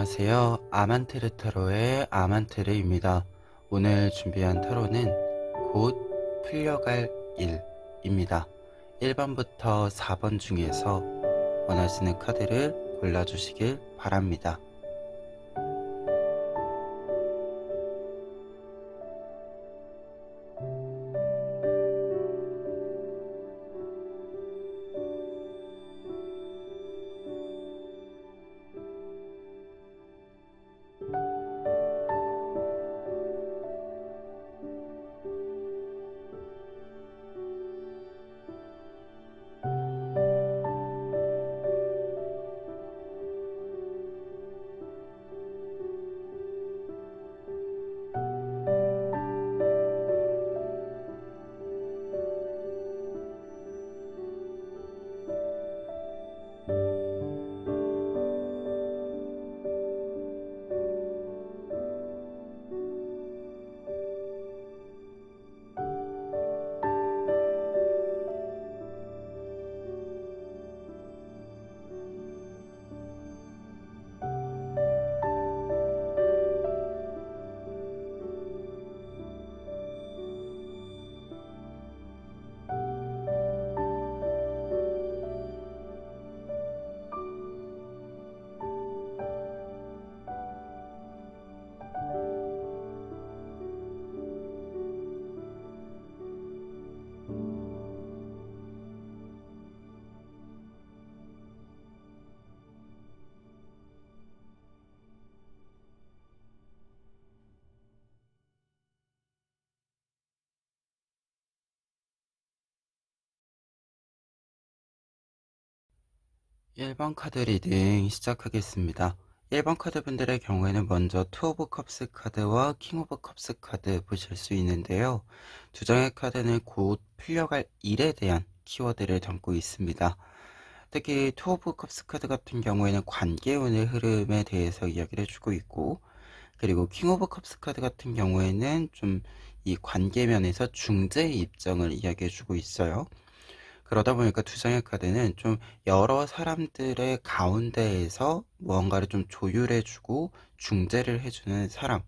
안녕하세요. 아만테르 타로의 아만테르입니다. 오늘 준비한 타로는 곧 풀려갈 일입니다. 1번부터 4번 중에서 원하시는 카드를 골라주시길 바랍니다. 일 번 카드 리딩 시작하겠습니다. 1번 카드 분들의 경우에는 먼저 투 오브 컵스 카드와 킹 오브 컵스 카드 보실 수 있는데요. 두 장의 카드는 곧 풀려갈 일에 대한 키워드를 담고 있습니다. 특히 투 오브 컵스 카드 같은 경우에는 관계운의 흐름에 대해서 이야기를 해주고 있고, 그리고 킹 오브 컵스 카드 같은 경우에는 좀 이 관계면에서 중재의 입장을 이야기해주고 있어요. 그러다 보니까 두 장의 카드는 좀 여러 사람들의 가운데에서 무언가를 좀 조율해주고 중재를 해주는 사람,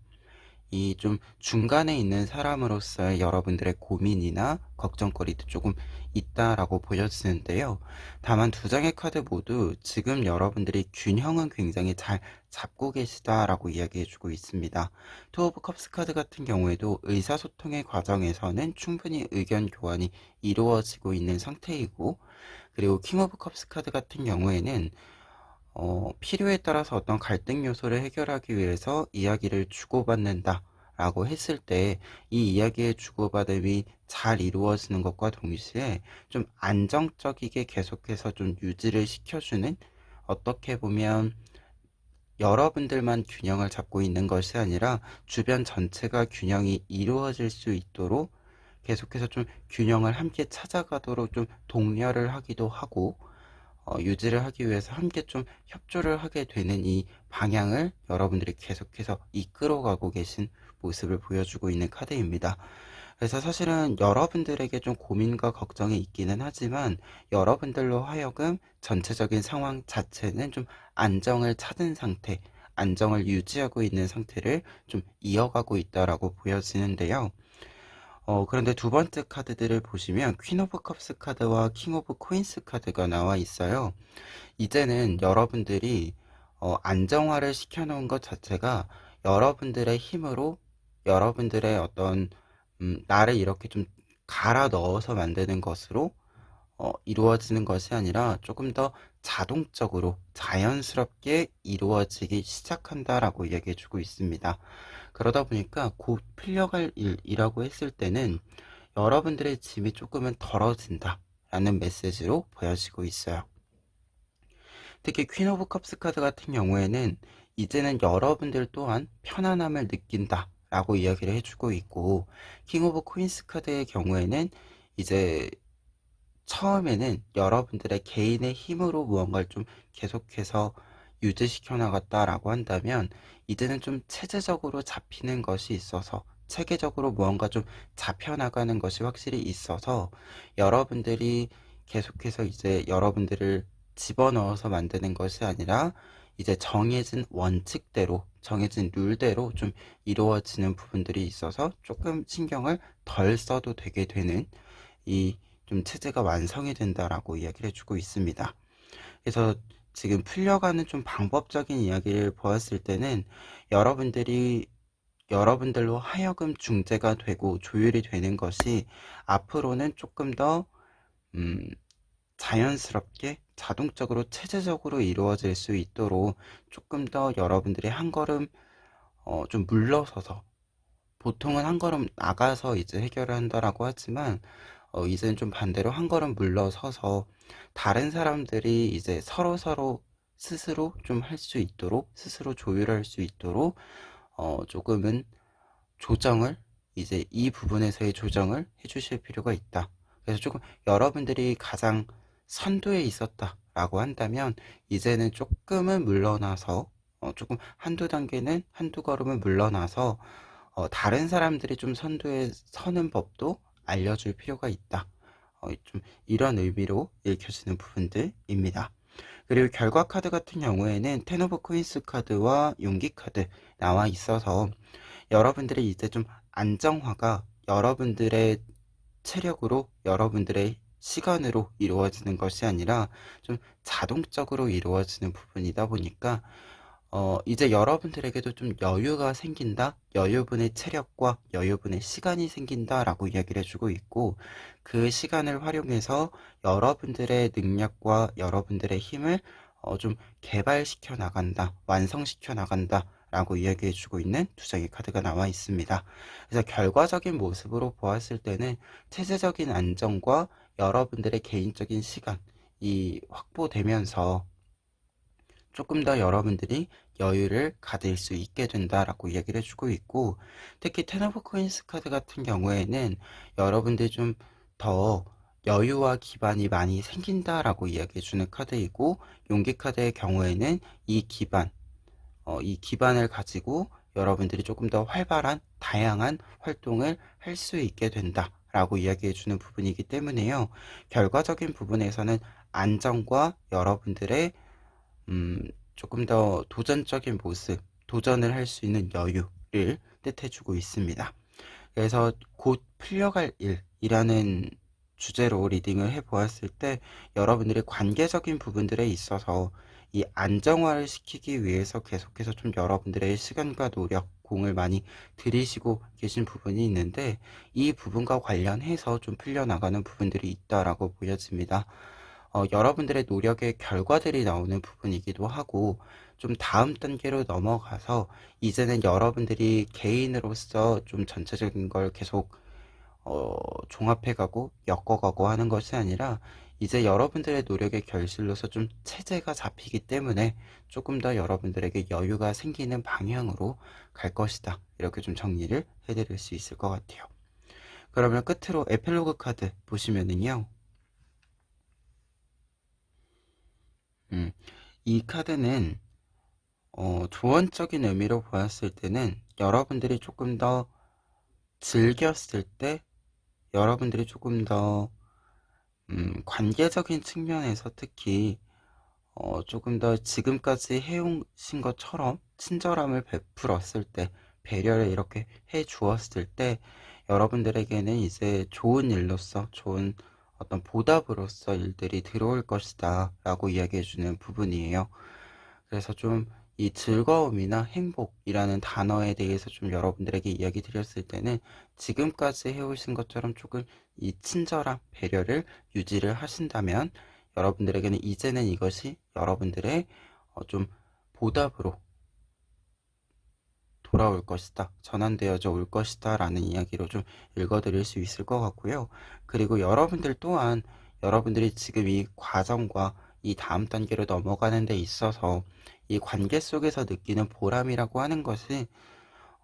이 좀 중간에 있는 사람으로서의 여러분들의 고민이나 걱정거리도 조금 있다라고 보여지는데요. 다만 두 장의 카드 모두 지금 여러분들이 균형은 굉장히 잘 잡고 계시다라고 이야기해주고 있습니다. 투 오브 컵스 카드 같은 경우에도 의사소통의 과정에서는 충분히 의견 교환이 이루어지고 있는 상태이고, 그리고 킹 오브 컵스 카드 같은 경우에는 필요에 따라서 어떤 갈등 요소를 해결하기 위해서 이야기를 주고받는다 라고 했을 때 이 이야기의 주고받음이 잘 이루어지는 것과 동시에 좀 안정적이게 계속해서 좀 유지를 시켜주는, 어떻게 보면 여러분들만 균형을 잡고 있는 것이 아니라 주변 전체가 균형이 이루어질 수 있도록 계속해서 좀 균형을 함께 찾아가도록 좀 독려를 하기도 하고, 유지를 하기 위해서 함께 좀 협조를 하게 되는 이 방향을 여러분들이 계속해서 이끌어가고 계신 모습을 보여주고 있는 카드입니다. 그래서 사실은 여러분들에게 좀 고민과 걱정이 있기는 하지만 여러분들로 하여금 전체적인 상황 자체는 좀 안정을 찾은 상태, 안정을 유지하고 있는 상태를 좀 이어가고 있다라고 보여지는데요. 그런데 두 번째 카드들을 보시면 퀸 오브 컵스 카드와 킹 오브 코인스 카드가 나와 있어요. 이제는 여러분들이 안정화를 시켜놓은 것 자체가 여러분들의 힘으로 여러분들의 어떤 나를 이렇게 좀 갈아 넣어서 만드는 것으로 이루어지는 것이 아니라 조금 더 자동적으로 자연스럽게 이루어지기 시작한다라고 이야기해주고 있습니다. 그러다 보니까 곧 풀려갈 일이라고 했을 때는 여러분들의 짐이 조금은 덜어진다 라는 메시지로 보여지고 있어요. 특히 퀸 오브 컵스 카드 같은 경우에는 이제는 여러분들 또한 편안함을 느낀다 라고 이야기를 해주고 있고, 킹 오브 코인스 카드의 경우에는 이제 처음에는 여러분들의 개인의 힘으로 무언가를 좀 계속해서 유지시켜 나갔다라고 한다면, 이제는 좀 체제적으로 잡히는 것이 있어서, 체계적으로 무언가 좀 잡혀나가는 것이 확실히 있어서 여러분들이 계속해서 이제 여러분들을 집어넣어서 만드는 것이 아니라 이제 정해진 원칙대로, 정해진 룰대로 좀 이루어지는 부분들이 있어서 조금 신경을 덜 써도 되게 되는 이 좀 체제가 완성이 된다라고 이야기를 해주고 있습니다. 그래서 지금 풀려가는 좀 방법적인 이야기를 보았을 때는 여러분들이 여러분들로 하여금 중재가 되고 조율이 되는 것이 앞으로는 조금 더 음, 자연스럽게 자동적으로 체제적으로 이루어질 수 있도록 조금 더 여러분들이 한 걸음 좀 물러서서, 보통은 한 걸음 나가서 이제 해결을 한다라고 하지만 이제는 좀 반대로 한 걸음 물러서서 다른 사람들이 이제 서로 스스로 좀 할 수 있도록, 스스로 조율할 수 있도록 조금은 조정을, 이제 이 부분에서의 조정을 해주실 필요가 있다. 그래서 조금 여러분들이 가장 선두에 있었다라고 한다면 이제는 조금은 물러나서 조금 한두 단계는, 한두 걸음은 물러나서 다른 사람들이 좀 선두에 서는 법도 알려줄 필요가 있다. 좀 이런 의미로 읽혀지는 부분들입니다. 그리고 결과 카드 같은 경우에는 텐 오브 코인스 카드와 용기 카드 나와 있어서 여러분들이 이제 좀 안정화가 여러분들의 체력으로, 여러분들의 시간으로 이루어지는 것이 아니라 좀 자동적으로 이루어지는 부분이다 보니까 이제 여러분들에게도 좀 여유가 생긴다, 여유분의 체력과 여유분의 시간이 생긴다라고 이야기를 해주고 있고, 그 시간을 활용해서 여러분들의 능력과 여러분들의 힘을 좀 개발시켜 나간다, 완성시켜 나간다 라고 이야기해 주고 있는 두 장의 카드가 나와 있습니다. 그래서 결과적인 모습으로 보았을 때는 체제적인 안정과 여러분들의 개인적인 시간이 확보되면서 조금 더 여러분들이 여유를 가질 수 있게 된다라고 이야기를 해주고 있고, 특히 텐 오브 코인스 카드 같은 경우에는 여러분들이 좀 더 여유와 기반이 많이 생긴다라고 이야기해주는 카드이고, 용기 카드의 경우에는 이 기반을 가지고 여러분들이 조금 더 활발한 다양한 활동을 할 수 있게 된다라고 이야기해주는 부분이기 때문에요. 결과적인 부분에서는 안정과 여러분들의 조금 더 도전적인 모습, 도전을 할 수 있는 여유를 뜻해주고 있습니다. 그래서 곧 풀려갈 일이라는 주제로 리딩을 해보았을 때 여러분들의 관계적인 부분들에 있어서 이 안정화를 시키기 위해서 계속해서 좀 여러분들의 시간과 노력, 공을 많이 들이시고 계신 부분이 있는데, 이 부분과 관련해서 좀 풀려나가는 부분들이 있다라고 보여집니다. 여러분들의 노력의 결과들이 나오는 부분이기도 하고, 좀 다음 단계로 넘어가서 이제는 여러분들이 개인으로서 좀 전체적인 걸 계속 종합해가고 엮어가고 하는 것이 아니라 이제 여러분들의 노력의 결실로서 좀 체제가 잡히기 때문에 조금 더 여러분들에게 여유가 생기는 방향으로 갈 것이다. 이렇게 좀 정리를 해드릴 수 있을 것 같아요. 그러면 끝으로 에필로그 카드 보시면은요. 이 카드는 조언적인 의미로 보았을 때는 여러분들이 조금 더 즐겼을 때, 여러분들이 조금 더 관계적인 측면에서 특히 조금 더 지금까지 해오신 것처럼 친절함을 베풀었을 때, 배려를 이렇게 해 주었을 때 여러분들에게는 이제 좋은 일로서, 좋은 어떤 보답으로서 일들이 들어올 것이다 라고 이야기해 주는 부분이에요. 그래서 좀 이 즐거움이나 행복이라는 단어에 대해서 좀 여러분들에게 이야기 드렸을 때는 지금까지 해오신 것처럼 조금 이 친절한 배려를 유지를 하신다면 여러분들에게는 이제는 이것이 여러분들의 좀 보답으로 돌아올 것이다, 전환되어져 올 것이다 라는 이야기로 좀 읽어드릴 수 있을 것 같고요. 그리고 여러분들 또한 여러분들이 지금 이 과정과 이 다음 단계로 넘어가는 데 있어서 이 관계 속에서 느끼는 보람이라고 하는 것이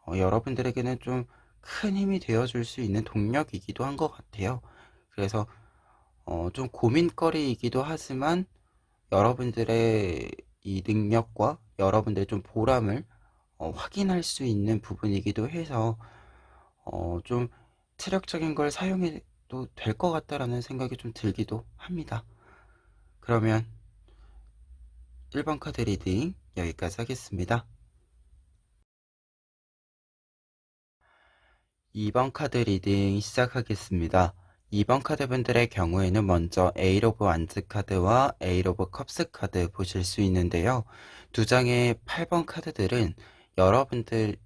여러분들에게는 좀 큰 힘이 되어줄 수 있는 동력이기도 한 것 같아요. 그래서 좀 고민거리이기도 하지만 여러분들의 이 능력과 여러분들의 좀 보람을 확인할 수 있는 부분이기도 해서 좀 체력적인 걸 사용해도 될 것 같다라는 생각이 좀 들기도 합니다. 그러면 1번 카드 리딩 여기까지 하겠습니다. 2번 카드 리딩 시작하겠습니다. 2번 카드 분들의 경우에는 먼저 에잇 오브 완즈 카드와 에잇 오브 컵스 카드 보실 수 있는데요. 두 장의 8번 카드들은 여러분들에게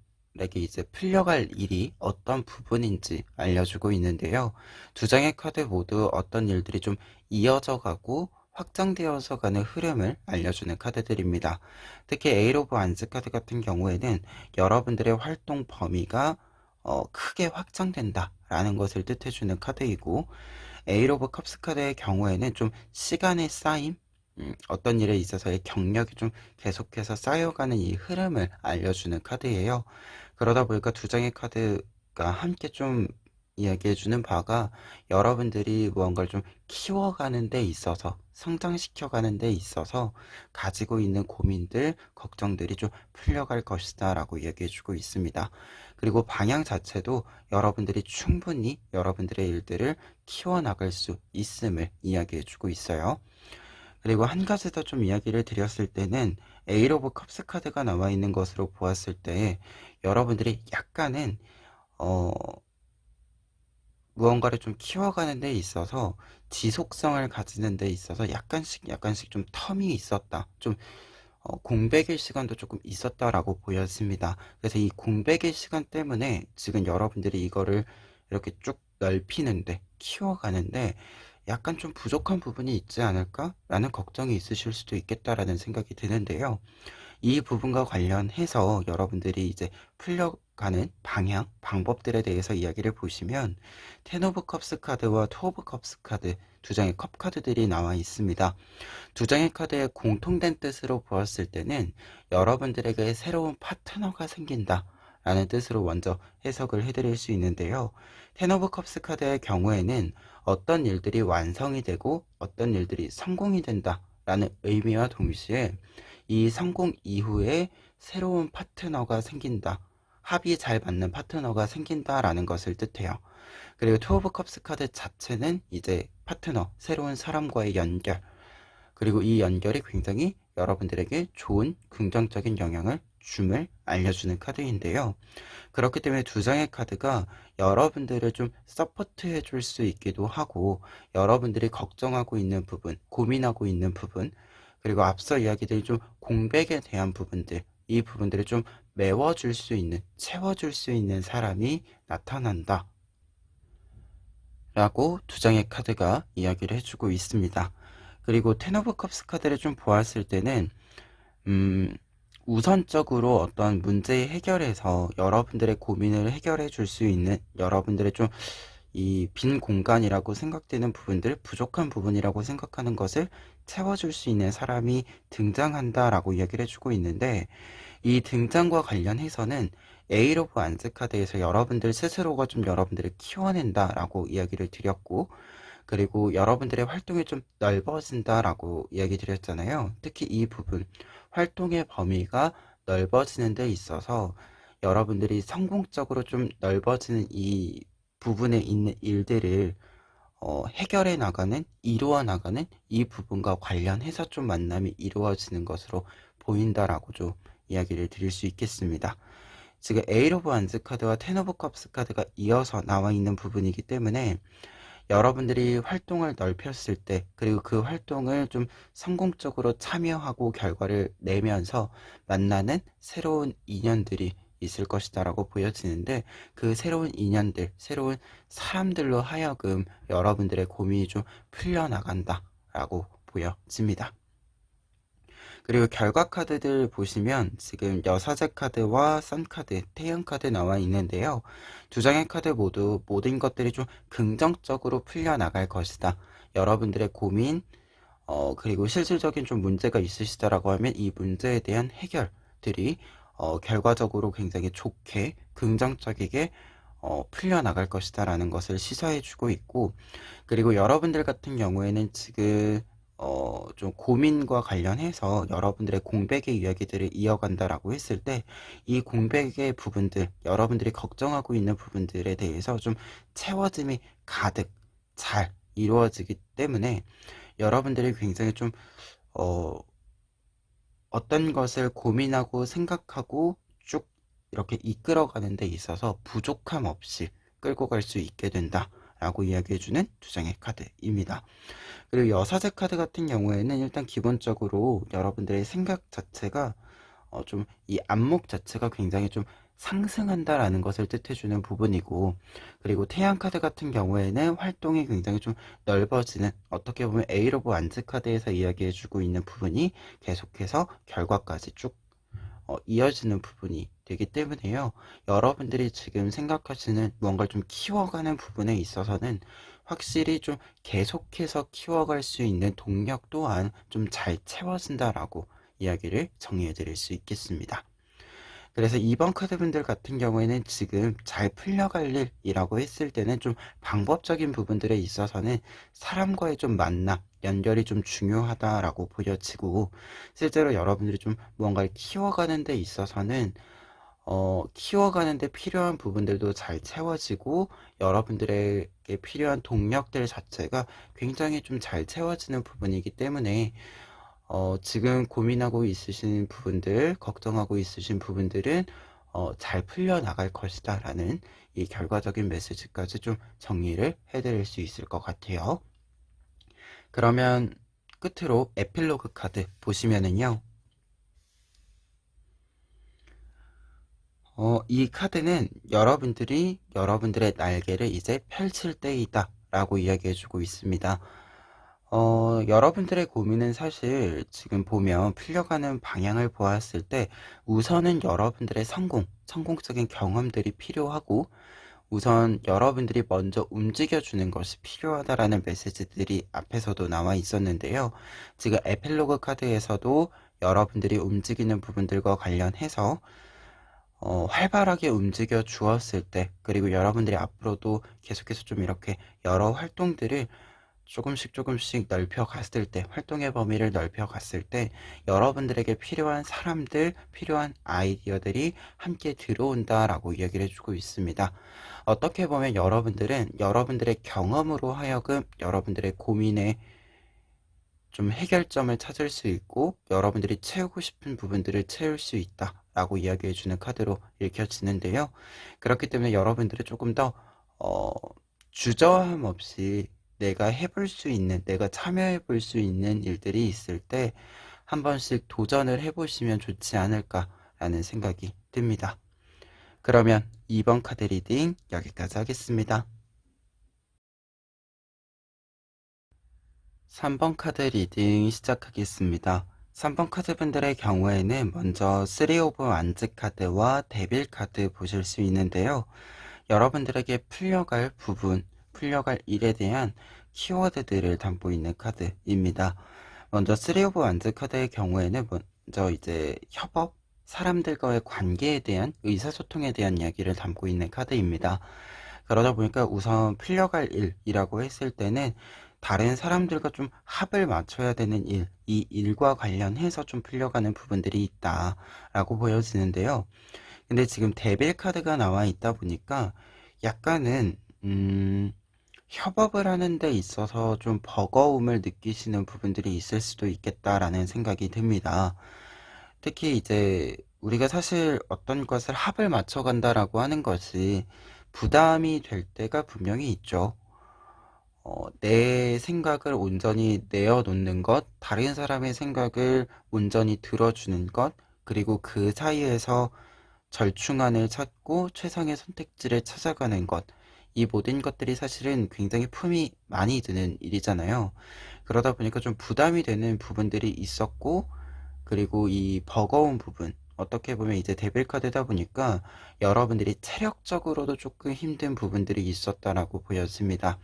이제 풀려갈 일이 어떤 부분인지 알려주고 있는데요. 두 장의 카드 모두 어떤 일들이 좀 이어져 가고 확장되어서 가는 흐름을 알려주는 카드들입니다. 특히 에잇 오브 완즈 카드 같은 경우에는 여러분들의 활동 범위가 크게 확장된다라는 것을 뜻해주는 카드이고, 에잇 오브 컵스 카드의 경우에는 좀 시간의 쌓임, 어떤 일에 있어서의 경력이 좀 계속해서 쌓여가는 이 흐름을 알려주는 카드예요. 그러다 보니까 두 장의 카드가 함께 좀 이야기해주는 바가 여러분들이 무언가를 좀 키워가는 데 있어서, 성장시켜가는 데 있어서 가지고 있는 고민들, 걱정들이 좀 풀려갈 것이다 라고 이야기해주고 있습니다. 그리고 방향 자체도 여러분들이 충분히 여러분들의 일들을 키워나갈 수 있음을 이야기해주고 있어요. 그리고 한 가지 더 좀 이야기를 드렸을 때는 에잇 오브 컵스 카드가 나와 있는 것으로 보았을 때 여러분들이 약간은 어, 무언가를 좀 키워가는 데 있어서 지속성을 가지는 데 있어서 약간씩 좀 텀이 있었다. 좀 공백의 시간도 조금 있었다라고 보여집니다. 그래서 이 공백의 시간 때문에 지금 여러분들이 이거를 이렇게 쭉 넓히는데, 키워가는데 약간 좀 부족한 부분이 있지 않을까라는 걱정이 있으실 수도 있겠다라는 생각이 드는데요. 이 부분과 관련해서 여러분들이 이제 풀려가는 방향, 방법들에 대해서 이야기를 보시면 텐 오브 컵스 카드와 투 오브 컵스 카드 두 장의 컵 카드들이 나와 있습니다. 두 장의 카드의 공통된 뜻으로 보았을 때는 여러분들에게 새로운 파트너가 생긴다 라는 뜻으로 먼저 해석을 해드릴 수 있는데요. 텐 오브 컵스 카드의 경우에는 어떤 일들이 완성이 되고 어떤 일들이 성공이 된다 라는 의미와 동시에 이 성공 이후에 새로운 파트너가 생긴다, 합이 잘 맞는 파트너가 생긴다라는 것을 뜻해요. 그리고 투 오브 컵스 카드 자체는 이제 파트너, 새로운 사람과의 연결, 그리고 이 연결이 굉장히 여러분들에게 좋은 긍정적인 영향을 줌을 알려주는 카드인데요. 그렇기 때문에 두 장의 카드가 여러분들을 좀 서포트해 줄 수 있기도 하고, 여러분들이 걱정하고 있는 부분, 고민하고 있는 부분, 그리고 앞서 이야기드린 좀 공백에 대한 부분들, 이 부분들을 좀 메워줄 수 있는, 채워줄 수 있는 사람이 나타난다 라고 두 장의 카드가 이야기를 해주고 있습니다. 그리고 텐 오브 컵스 카드를 좀 보았을 때는 음, 우선적으로 어떤 문제 해결에서 여러분들의 고민을 해결해 줄 수 있는, 여러분들의 좀 이 빈 공간이라고 생각되는 부분들, 부족한 부분이라고 생각하는 것을 채워줄 수 있는 사람이 등장한다라고 이야기를 해주고 있는데, 이 등장과 관련해서는 에잇 오브 완즈 카드에서 여러분들 스스로가 좀 여러분들을 키워낸다라고 이야기를 드렸고, 그리고 여러분들의 활동이 좀 넓어진다라고 이야기 드렸잖아요. 특히 이 부분, 활동의 범위가 넓어지는 데 있어서 여러분들이 성공적으로 좀 넓어지는 이 부분에 있는 일들을 해결해 나가는, 이루어 나가는 이 부분과 관련해서 좀 만남이 이루어지는 것으로 보인다라고 좀 이야기를 드릴 수 있겠습니다. 지금 에잇 오브 완즈 카드와 텐 오브 컵스 카드가 이어서 나와 있는 부분이기 때문에 여러분들이 활동을 넓혔을 때, 그리고 그 활동을 좀 성공적으로 참여하고 결과를 내면서 만나는 새로운 인연들이 있을 것이다라고 보여지는데, 그 새로운 인연들, 새로운 사람들로 하여금 여러분들의 고민이 좀 풀려나간다라고 보여집니다. 그리고 결과 카드들 보시면 지금 여사제 카드와 선 카드, 태양 카드 나와 있는데요. 두 장의 카드 모두 모든 것들이 좀 긍정적으로 풀려나갈 것이다. 여러분들의 고민, 그리고 실질적인 좀 문제가 있으시다라고 하면 이 문제에 대한 해결들이 결과적으로 굉장히 좋게, 긍정적이게 풀려나갈 것이다라는 것을 시사해주고 있고, 그리고 여러분들 같은 경우에는 지금 좀 고민과 관련해서 여러분들의 공백의 이야기들을 이어간다라고 했을 때, 이 공백의 부분들, 여러분들이 걱정하고 있는 부분들에 대해서 좀 채워짐이 가득 잘 이루어지기 때문에 여러분들이 굉장히 좀 어, 어떤 것을 고민하고 생각하고 쭉 이렇게 이끌어가는 데 있어서 부족함 없이 끌고 갈 수 있게 된다라고 이야기해주는 두 장의 카드입니다. 그리고 여사제 카드 같은 경우에는 일단 기본적으로 여러분들의 생각 자체가 좀 이 안목 자체가 굉장히 좀 상승한다라는 것을 뜻해주는 부분이고, 그리고 태양 카드 같은 경우에는 활동이 굉장히 좀 넓어지는, 어떻게 보면 에이로브 안즈 카드에서 이야기해주고 있는 부분이 계속해서 결과까지 쭉 이어지는 부분이 되기 때문에요. 여러분들이 지금 생각하시는 무언가를 좀 키워가는 부분에 있어서는 확실히 좀 계속해서 키워갈 수 있는 동력 또한 좀 잘 채워진다라고 이야기를 정리해 드릴 수 있겠습니다. 그래서 2번 카드분들 같은 경우에는 지금 잘 풀려갈 일이라고 했을 때는 좀 방법적인 부분들에 있어서는 사람과의 좀 만남, 연결이 좀 중요하다라고 보여지고, 실제로 여러분들이 좀 무언가를 키워가는 데 있어서는 키워가는 데 필요한 부분들도 잘 채워지고, 여러분들에게 필요한 동력들 자체가 굉장히 좀 잘 채워지는 부분이기 때문에 지금 고민하고 있으신 부분들, 걱정하고 있으신 부분들은 잘 풀려나갈 것이다 라는 이 결과적인 메시지까지 좀 정리를 해드릴 수 있을 것 같아요. 그러면 끝으로 에필로그 카드 보시면은요, 이 카드는 여러분들이 여러분들의 날개를 이제 펼칠 때이다 라고 이야기해주고 있습니다. 여러분들의 고민은 사실 지금 보면 풀려가는 방향을 보았을 때 우선은 여러분들의 성공적인 경험들이 필요하고, 우선 여러분들이 먼저 움직여주는 것이 필요하다라는 메시지들이 앞에서도 나와 있었는데요. 지금 에필로그 카드에서도 여러분들이 움직이는 부분들과 관련해서 활발하게 움직여 주었을 때, 그리고 여러분들이 앞으로도 계속해서 좀 이렇게 여러 활동들을 조금씩 넓혀 갔을 때, 활동의 범위를 넓혀 갔을 때 여러분들에게 필요한 사람들, 필요한 아이디어들이 함께 들어온다라고 이야기를 해주고 있습니다. 어떻게 보면 여러분들은 여러분들의 경험으로 하여금 여러분들의 고민에 좀 해결점을 찾을 수 있고, 여러분들이 채우고 싶은 부분들을 채울 수 있다 라고 이야기해주는 카드로 읽혀지는데요. 그렇기 때문에 여러분들이 조금 더 주저함 없이 내가 해볼 수 있는, 내가 참여해 볼 수 있는 일들이 있을 때 한 번씩 도전을 해보시면 좋지 않을까라는 생각이 듭니다. 그러면 2번 카드 리딩 여기까지 하겠습니다. 3번 카드 리딩 시작하겠습니다. 3번 카드분들의 경우에는 먼저 3 오브 완즈 카드와 데빌 카드 보실 수 있는데요. 여러분들에게 풀려갈 부분, 풀려갈 일에 대한 키워드들을 담고 있는 카드입니다. 먼저 3 오브 완즈 카드의 경우에는 먼저 이제 협업, 사람들과의 관계에 대한, 의사소통에 대한 이야기를 담고 있는 카드입니다. 그러다 보니까 우선 풀려갈 일이라고 했을 때는 다른 사람들과 좀 합을 맞춰야 되는 일, 이 일과 관련해서 좀 풀려가는 부분들이 있다라고 보여지는데요. 근데 지금 데빌 카드가 나와 있다 보니까 약간은 협업을 하는 데 있어서 좀 버거움을 느끼시는 부분들이 있을 수도 있겠다라는 생각이 듭니다. 특히 이제 우리가 사실 어떤 것을 합을 맞춰 간다라고 하는 것이 부담이 될 때가 분명히 있죠. 내 생각을 온전히 내어놓는 것, 다른 사람의 생각을 온전히 들어주는 것, 그리고 그 사이에서 절충안을 찾고 최상의 선택지를 찾아가는 것, 이 모든 것들이 사실은 굉장히 품이 많이 드는 일이잖아요. 그러다 보니까 좀 부담이 되는 부분들이 있었고, 그리고 이 버거운 부분, 어떻게 보면 이제 데빌 카드다 보니까 여러분들이 체력적으로도 조금 힘든 부분들이 있었다라고 보여집니다.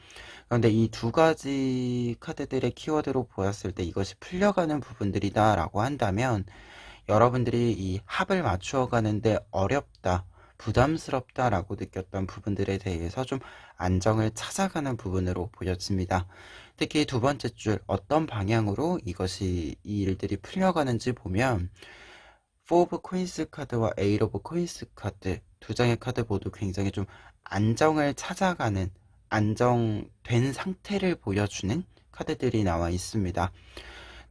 그런데 이 두 가지 카드들의 키워드로 보았을 때 이것이 풀려가는 부분들이다라고 한다면, 여러분들이 이 합을 맞추어 가는데 어렵다, 부담스럽다라고 느꼈던 부분들에 대해서 좀 안정을 찾아가는 부분으로 보여집니다. 특히 두 번째 줄, 어떤 방향으로 이 일들이 풀려가는지 보면 4 오브 코인스 카드와 8 오브 코인스 카드 두 장의 카드 모두 굉장히 좀 안정을 찾아가는, 안정된 상태를 보여주는 카드들이 나와 있습니다.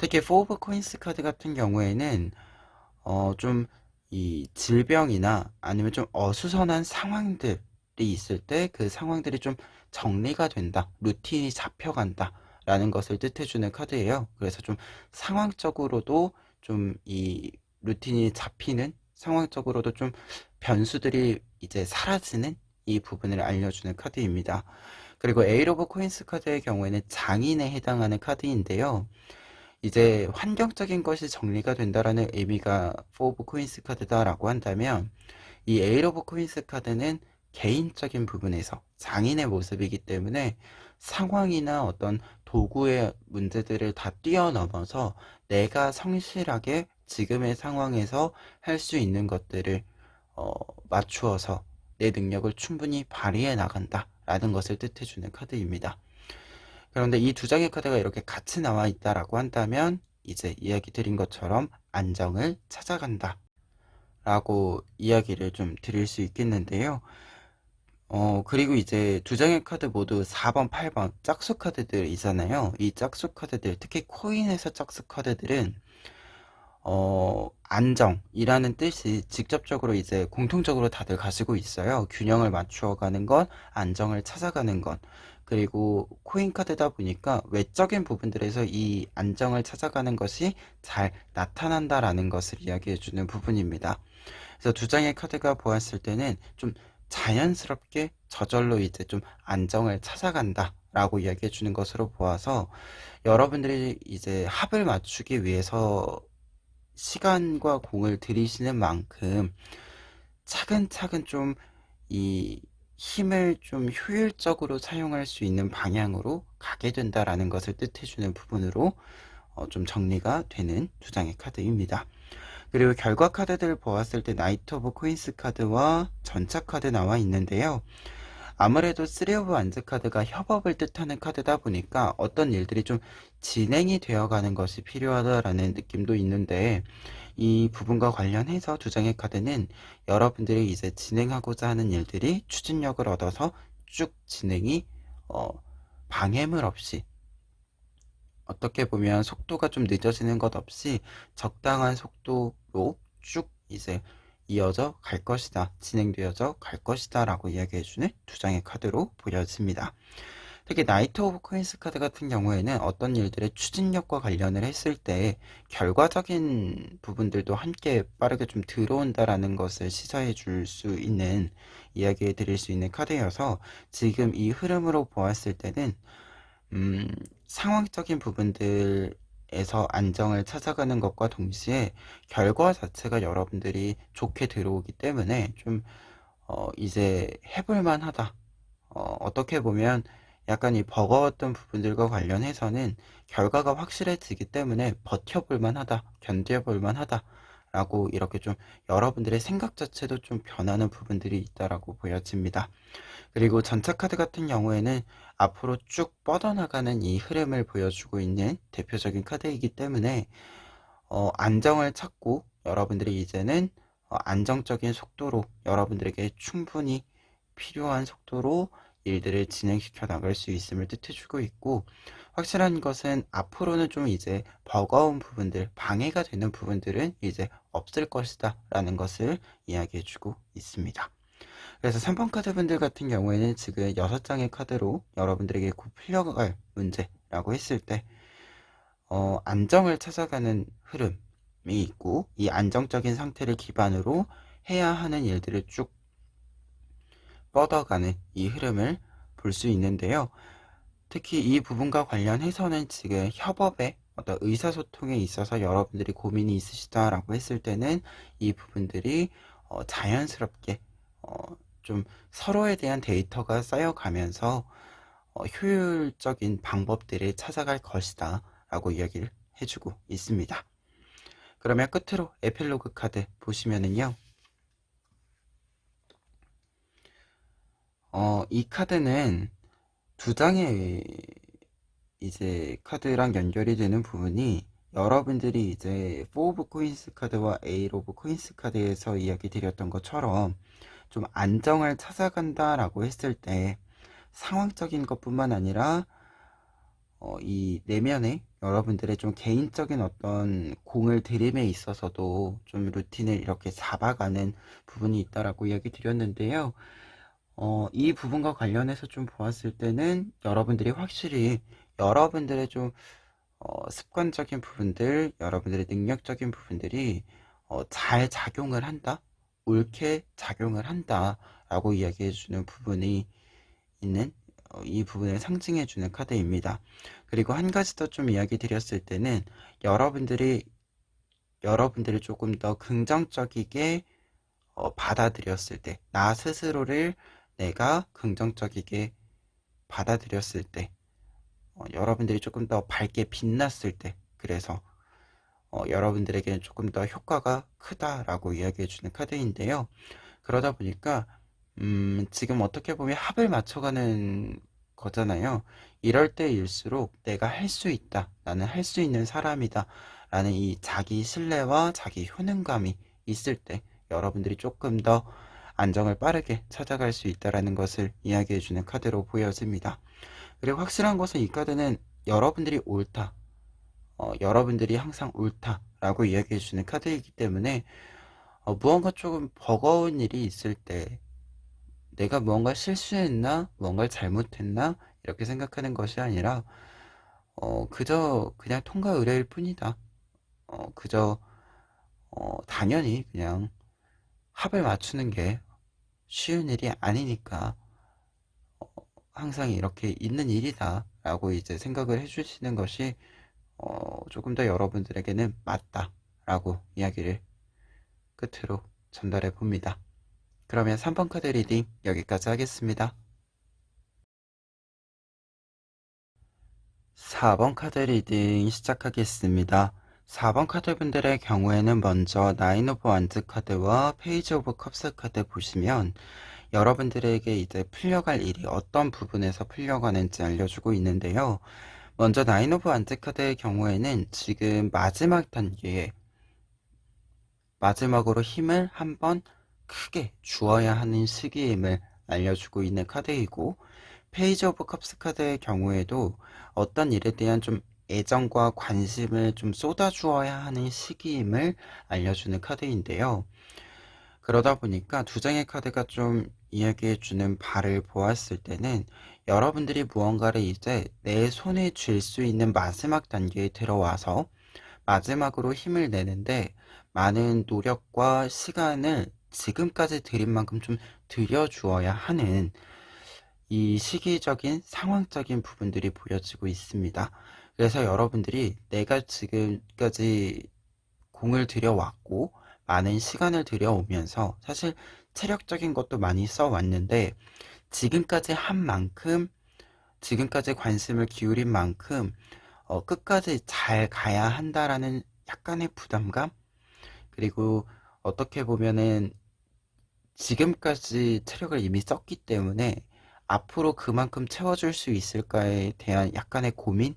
특히 4 오브 코인스 카드 같은 경우에는 좀 이 질병이나 아니면 좀 어수선한 상황들이 있을 때 그 상황들이 좀 정리가 된다, 루틴이 잡혀간다 라는 것을 뜻해주는 카드예요. 그래서 좀 상황적으로도 좀 이 루틴이 잡히는, 상황적으로도 좀 변수들이 이제 사라지는 이 부분을 알려주는 카드입니다. 그리고 에잇 오브 코인스 카드의 경우에는 장인에 해당하는 카드인데요. 이제 환경적인 것이 정리가 된다라는 의미가 4 오브 코인스 카드다라고 한다면, 이 에잇 오브 코인스 카드는 개인적인 부분에서 장인의 모습이기 때문에 상황이나 어떤 도구의 문제들을 다 뛰어넘어서 내가 성실하게 지금의 상황에서 할 수 있는 것들을 어, 맞추어서 내 능력을 충분히 발휘해 나간다라는 것을 뜻해주는 카드입니다. 그런데 이 두 장의 카드가 이렇게 같이 나와 있다라고 한다면, 이제 이야기 드린 것처럼 안정을 찾아간다 라고 이야기를 좀 드릴 수 있겠는데요. 그리고 이제 두 장의 카드 모두 4번, 8번 짝수 카드들이잖아요. 이 짝수 카드들, 특히 코인에서 짝수 카드들은 안정이라는 뜻이 직접적으로 이제 공통적으로 다들 가지고 있어요. 균형을 맞추어 가는 것, 안정을 찾아가는 것. 그리고 코인 카드다 보니까 외적인 부분들에서 이 안정을 찾아가는 것이 잘 나타난다라는 것을 이야기해 주는 부분입니다. 그래서 두 장의 카드가 보았을 때는 좀 자연스럽게 저절로 이제 좀 안정을 찾아간다 라고 이야기해 주는 것으로 보아서, 여러분들이 이제 합을 맞추기 위해서 시간과 공을 들이시는 만큼 차근차근 좀 이 힘을 좀 효율적으로 사용할 수 있는 방향으로 가게 된다라는 것을 뜻해주는 부분으로 좀 정리가 되는 두 장의 카드입니다. 그리고 결과 카드들을 보았을 때 나이트 오브 코인스 카드와 전차 카드 나와 있는데요. 아무래도 3 오브 완즈 카드가 협업을 뜻하는 카드다 보니까 어떤 일들이 좀 진행이 되어가는 것이 필요하다라는 느낌도 있는데, 이 부분과 관련해서 두 장의 카드는 여러분들이 이제 진행하고자 하는 일들이 추진력을 얻어서 쭉 진행이 어, 방해물 없이, 어떻게 보면 속도가 좀 늦어지는 것 없이 적당한 속도로 쭉 이제 이어져 갈 것이다, 진행되어져 갈 것이다 라고 이야기해주는 두 장의 카드로 보여집니다. 특히 나이트 오브 코인스 카드 같은 경우에는 어떤 일들의 추진력과 관련을 했을 때 결과적인 부분들도 함께 빠르게 좀 들어온다라는 것을 시사해 줄 수 있는, 이야기해 드릴 수 있는 카드여서, 지금 이 흐름으로 보았을 때는 음, 상황적인 부분들에서 안정을 찾아가는 것과 동시에 결과 자체가 여러분들이 좋게 들어오기 때문에 좀 이제 해볼 만하다. 어떻게 보면 약간 이 버거웠던 부분들과 관련해서는 결과가 확실해지기 때문에 버텨볼 만하다, 견뎌볼 만하다 라고, 이렇게 좀 여러분들의 생각 자체도 좀 변하는 부분들이 있다라고 보여집니다. 그리고 전차 카드 같은 경우에는 앞으로 쭉 뻗어나가는 이 흐름을 보여주고 있는 대표적인 카드이기 때문에 안정을 찾고, 여러분들이 이제는 안정적인 속도로, 여러분들에게 충분히 필요한 속도로 일들을 진행시켜 나갈 수 있음을 뜻해주고 있고, 확실한 것은 앞으로는 좀 이제 버거운 부분들, 방해가 되는 부분들은 이제 없을 것이다 라는 것을 이야기해주고 있습니다. 그래서 3번 카드 분들 같은 경우에는 지금 6장의 카드로 여러분들에게 곧 풀려갈 문제라고 했을 때 안정을 찾아가는 흐름이 있고, 이 안정적인 상태를 기반으로 해야 하는 일들을 쭉 뻗어가는 이 흐름을 볼 수 있는데요. 특히 이 부분과 관련해서는 지금 협업에, 어떤 의사소통에 있어서 여러분들이 고민이 있으시다라고 했을 때는 이 부분들이 자연스럽게 좀 서로에 대한 데이터가 쌓여가면서 효율적인 방법들을 찾아갈 것이다 라고 이야기를 해주고 있습니다. 그러면 끝으로 에필로그 카드 보시면은요, 이 카드는 두 장의 이제 카드랑 연결이 되는 부분이, 여러분들이 이제 4 오브 코인스 카드와 8 오브 코인스 카드에서 이야기 드렸던 것처럼 좀 안정을 찾아간다 라고 했을 때 상황적인 것뿐만 아니라 이 내면의 여러분들의 좀 개인적인 어떤 공을 들임에 있어서도 좀 루틴을 이렇게 잡아가는 부분이 있다라고 이야기 드렸는데요. 이 부분과 관련해서 좀 보았을 때는 여러분들이 확실히 여러분들의 좀 습관적인 부분들, 여러분들의 능력적인 부분들이 잘 작용을 한다, 옳게 작용을 한다라고 이야기해주는 부분이 있는 이 부분을 상징해주는 카드입니다. 그리고 한 가지 더 좀 이야기 드렸을 때는 여러분들이 조금 더 긍정적이게 받아들였을 때, 나 스스로를 내가 긍정적이게 받아들였을 때, 여러분들이 조금 더 밝게 빛났을 때, 그래서 여러분들에게는 조금 더 효과가 크다라고 이야기해주는 카드인데요. 그러다 보니까 지금 어떻게 보면 합을 맞춰가는 거잖아요. 이럴 때일수록 내가 할 수 있다, 나는 할 수 있는 사람이다 라는 이 자기 신뢰와 자기 효능감이 있을 때 여러분들이 조금 더 안정을 빠르게 찾아갈 수 있다는 것을 이야기해주는 카드로 보여집니다. 그리고 확실한 것은 이 카드는 여러분들이 옳다, 여러분들이 항상 옳다라고 이야기해주는 카드이기 때문에 무언가 조금 버거운 일이 있을 때 내가 무언가 실수했나, 무언가를 잘못했나 이렇게 생각하는 것이 아니라 그저 그냥 통과 의뢰일 뿐이다. 그저 당연히 그냥 합을 맞추는 게 쉬운 일이 아니니까 항상 이렇게 있는 일이다 라고 이제 생각을 해주시는 것이 조금 더 여러분들에게는 맞다 라고 이야기를 끝으로 전달해 봅니다. 그러면 3번 카드 리딩 여기까지 하겠습니다. 4번 카드 리딩 시작하겠습니다. 4번 카드 분들의 경우에는 먼저 나인 오브 완즈 카드와 페이지 오브 컵스 카드 보시면 여러분들에게 이제 풀려갈 일이 어떤 부분에서 풀려가는지 알려주고 있는데요. 먼저 나인 오브 완즈 카드의 경우에는 지금 마지막 단계에 마지막으로 힘을 한번 크게 주어야 하는 시기임을 알려주고 있는 카드이고, 페이지 오브 컵스 카드의 경우에도 어떤 일에 대한 좀 애정과 관심을 좀 쏟아주어야 하는 시기임을 알려주는 카드인데요. 그러다 보니까 두 장의 카드가 좀 이야기해주는 바를 보았을 때는 여러분들이 무언가를 이제 내 손에 쥘 수 있는 마지막 단계에 들어와서 마지막으로 힘을 내는데 많은 노력과 시간을 지금까지 들인 만큼 좀 들여주어야 하는 이 시기적인 상황적인 부분들이 보여지고 있습니다. 그래서 여러분들이 내가 지금까지 공을 들여왔고 많은 시간을 들여오면서 사실 체력적인 것도 많이 써왔는데 지금까지 한 만큼 지금까지 관심을 기울인 만큼 끝까지 잘 가야 한다라는 약간의 부담감, 그리고 어떻게 보면은 지금까지 체력을 이미 썼기 때문에 앞으로 그만큼 채워줄 수 있을까에 대한 약간의 고민,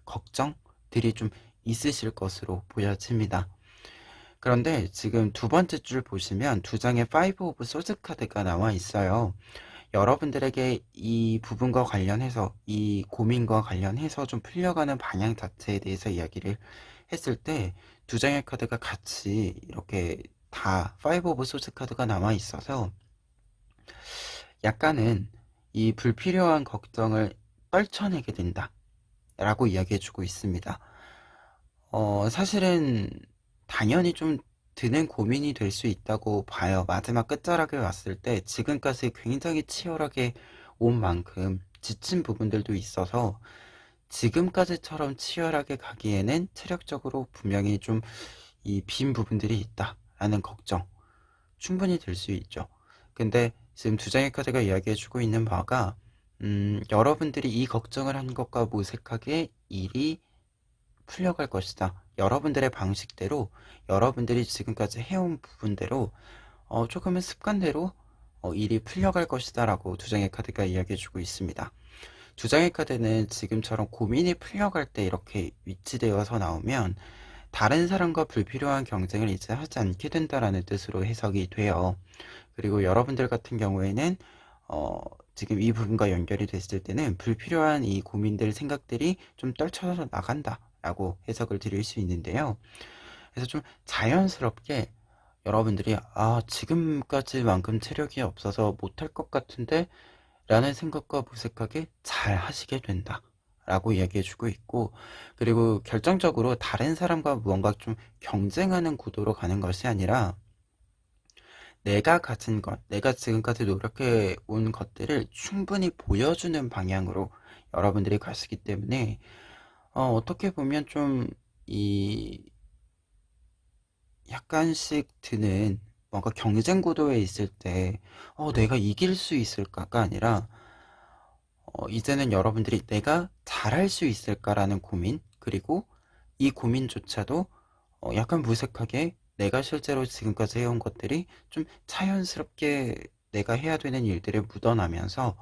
걱정들이 좀 있으실 것으로 보여집니다. 그런데 지금 두 번째 줄 보시면 두 장의 파이브 오브 소드 카드가 나와 있어요. 여러분들에게 이 부분과 관련해서 이 고민과 관련해서 좀 풀려가는 방향 자체에 대해서 이야기를 했을 때 두 장의 카드가 같이 이렇게 다 파이브 오브 소드 카드가 남아 있어서 약간은 이 불필요한 걱정을 떨쳐내게 된다 라고 이야기해주고 있습니다. 사실은 당연히 좀 드는 고민이 될 수 있다고 봐요. 마지막 끝자락에 왔을 때 지금까지 굉장히 치열하게 온 만큼 지친 부분들도 있어서 지금까지처럼 치열하게 가기에는 체력적으로 분명히 좀 이 빈 부분들이 있다라는 걱정 충분히 들 수 있죠. 근데 지금 두 장의 카드가 이야기해주고 있는 바가 여러분들이 이 걱정을 한 것과 무색하게 일이 풀려갈 것이다. 여러분들의 방식대로 여러분들이 지금까지 해온 부분대로 조금은 습관대로 일이 풀려갈 것이다 라고 두 장의 카드가 이야기해주고 있습니다. 두 장의 카드는 지금처럼 고민이 풀려갈 때 이렇게 위치되어서 나오면 다른 사람과 불필요한 경쟁을 이제 하지 않게 된다라는 뜻으로 해석이 돼요. 그리고 여러분들 같은 경우에는 지금 이 부분과 연결이 됐을 때는 불필요한 이 고민들 생각들이 좀 떨쳐져 나간다 라고 해석을 드릴 수 있는데요. 그래서 좀 자연스럽게 여러분들이 지금까지만큼 체력이 없어서 못할 것 같은데 라는 생각과 무색하게 잘 하시게 된다 라고 이야기해주고 있고, 그리고 결정적으로 다른 사람과 무언가 좀 경쟁하는 구도로 가는 것이 아니라 내가 가진 것, 내가 지금까지 노력해 온 것들을 충분히 보여주는 방향으로 여러분들이 가시기 때문에 어떻게 보면 좀 이 약간씩 드는 뭔가 경쟁 구도에 있을 때 내가 이길 수 있을까가 아니라 이제는 여러분들이 내가 잘할 수 있을까라는 고민, 그리고 이 고민조차도 약간 무색하게 내가 실제로 지금까지 해온 것들이 좀 자연스럽게 내가 해야 되는 일들을 묻어나면서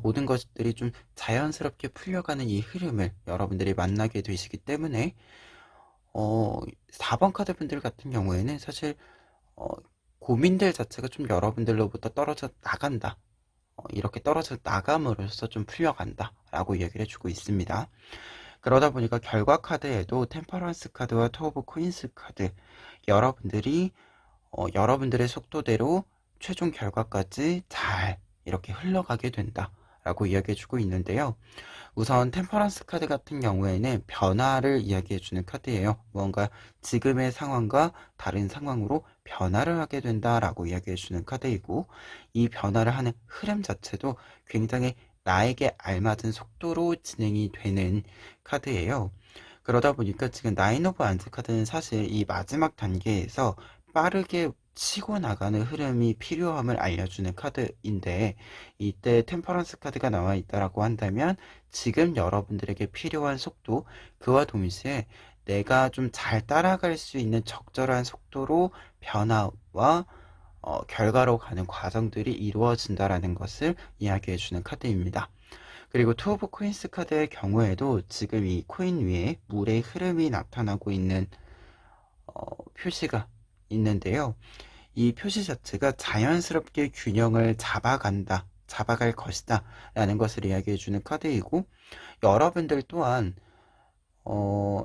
모든 것들이 좀 자연스럽게 풀려가는 이 흐름을 여러분들이 만나게 되시기 때문에 4번 카드 분들 같은 경우에는 사실 어, 고민들 자체가 좀 여러분들로부터 떨어져 나간다. 이렇게 떨어져 나감으로써 좀 풀려간다 라고 이야기를 해주고 있습니다. 그러다 보니까 결과 카드에도 템퍼런스 카드와 투 오브 코인스 카드, 여러분들이 여러분들의 속도대로 최종 결과까지 잘 이렇게 흘러가게 된다 라고 이야기해주고 있는데요. 우선 템퍼런스 카드 같은 경우에는 변화를 이야기해주는 카드예요. 무언가 지금의 상황과 다른 상황으로 변화를 하게 된다라고 이야기해주는 카드이고, 이 변화를 하는 흐름 자체도 굉장히 나에게 알맞은 속도로 진행이 되는 카드예요. 그러다 보니까 지금 나인 오브 안즈 카드는 사실 이 마지막 단계에서 빠르게 치고 나가는 흐름이 필요함을 알려주는 카드인데, 이때 템퍼런스 카드가 나와 있다라고 한다면 지금 여러분들에게 필요한 속도, 그와 동시에 내가 좀 잘 따라갈 수 있는 적절한 속도로 변화와 결과로 가는 과정들이 이루어진다라는 것을 이야기해주는 카드입니다. 그리고 투 오브 코인스 카드의 경우에도 지금 이 코인 위에 물의 흐름이 나타나고 있는 표시가 있는데요. 이 표시 자체가 자연스럽게 균형을 잡아갈 것이다 라는 것을 이야기해주는 카드이고, 여러분들 또한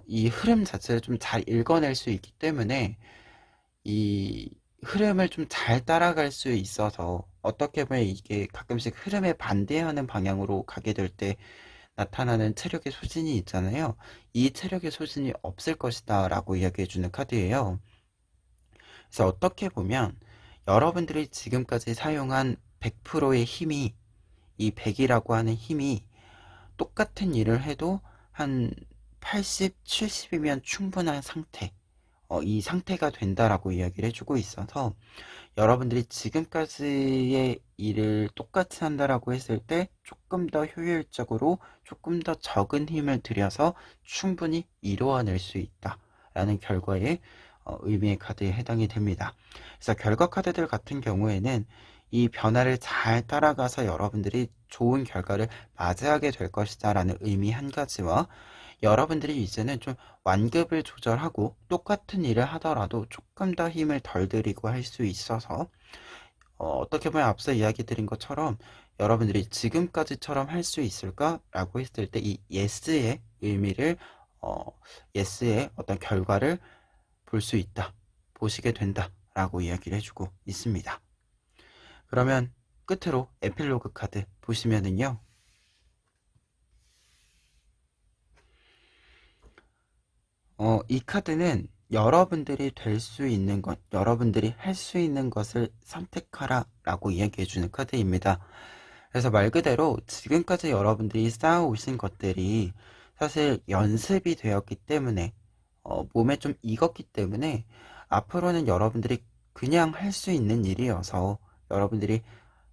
이 흐름 자체를 좀 잘 읽어낼 수 있기 때문에 이 흐름을 좀 잘 따라갈 수 있어서, 어떻게 보면 이게 가끔씩 흐름에 반대하는 방향으로 가게 될 때 나타나는 체력의 소진이 있잖아요. 이 체력의 소진이 없을 것이다 라고 이야기해주는 카드예요. 그래서 어떻게 보면 여러분들이 지금까지 사용한 100%의 힘이, 이 100이라고 하는 힘이 똑같은 일을 해도 한 80, 70이면 충분한 상태, 이 상태가 된다라고 이야기를 해주고 있어서, 여러분들이 지금까지의 일을 똑같이 한다라고 했을 때 조금 더 효율적으로 조금 더 적은 힘을 들여서 충분히 이루어낼 수 있다라는 결과의 의미의 카드에 해당이 됩니다. 그래서 결과 카드들 같은 경우에는 이 변화를 잘 따라가서 여러분들이 좋은 결과를 맞이하게 될 것이다 라는 의미 한 가지와, 여러분들이 이제는 좀 완급을 조절하고 똑같은 일을 하더라도 조금 더 힘을 덜 들이고 할 수 있어서, 어떻게 보면 앞서 이야기 드린 것처럼 여러분들이 지금까지처럼 할 수 있을까? 라고 했을 때 이 예스의 의미를, 예스의 어떤 결과를 볼 수 있다, 보시게 된다 라고 이야기를 해주고 있습니다. 그러면 끝으로 에필로그 카드 보시면은요, 이 카드는 여러분들이 될 수 있는 것, 여러분들이 할 수 있는 것을 선택하라 라고 이야기해주는 카드입니다. 그래서 말 그대로 지금까지 여러분들이 쌓아오신 것들이 사실 연습이 되었기 때문에, 몸에 좀 익었기 때문에 앞으로는 여러분들이 그냥 할 수 있는 일이어서, 여러분들이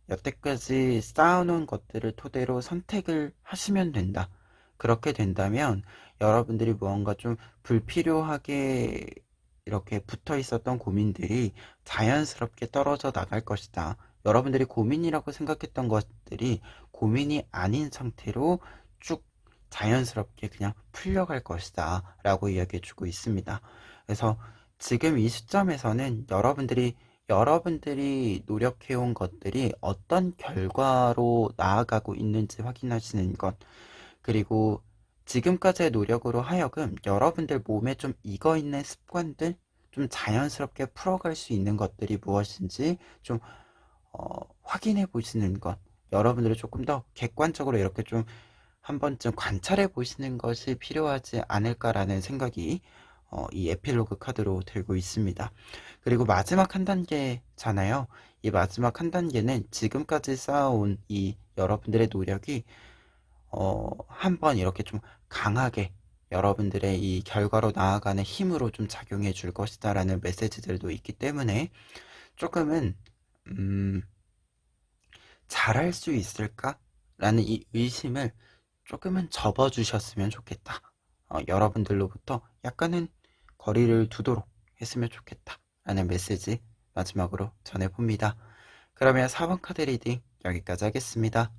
여태까지 쌓아놓은 것들을 토대로 선택을 하시면 된다. 그렇게 된다면 여러분들이 무언가 좀 불필요하게 이렇게 붙어 있었던 고민들이 자연스럽게 떨어져 나갈 것이다. 여러분들이 고민이라고 생각했던 것들이 고민이 아닌 상태로 쭉 자연스럽게 그냥 풀려갈 것이다 라고 이야기해 주고 있습니다. 그래서 지금 이 시점에서는 여러분들이 노력해온 것들이 어떤 결과로 나아가고 있는지 확인하시는 것, 그리고 지금까지의 노력으로 하여금 여러분들 몸에 좀 익어있는 습관들, 좀 자연스럽게 풀어갈 수 있는 것들이 무엇인지 좀 확인해 보시는 것, 여러분들이 조금 더 객관적으로 이렇게 좀 한 번쯤 관찰해 보시는 것이 필요하지 않을까라는 생각이 이 에필로그 카드로 들고 있습니다. 그리고 마지막 한 단계잖아요. 이 마지막 한 단계는 지금까지 쌓아온 이 여러분들의 노력이 한번 이렇게 좀 강하게 여러분들의 이 결과로 나아가는 힘으로 좀 작용해 줄 것이다라는 메시지들도 있기 때문에 조금은 음, 잘할 수 있을까라는 이 의심을 조금은 접어주셨으면 좋겠다. 여러분들로부터 약간은 거리를 두도록 했으면 좋겠다. 라는 메시지 마지막으로 전해봅니다. 그러면 4번 카드 리딩 여기까지 하겠습니다.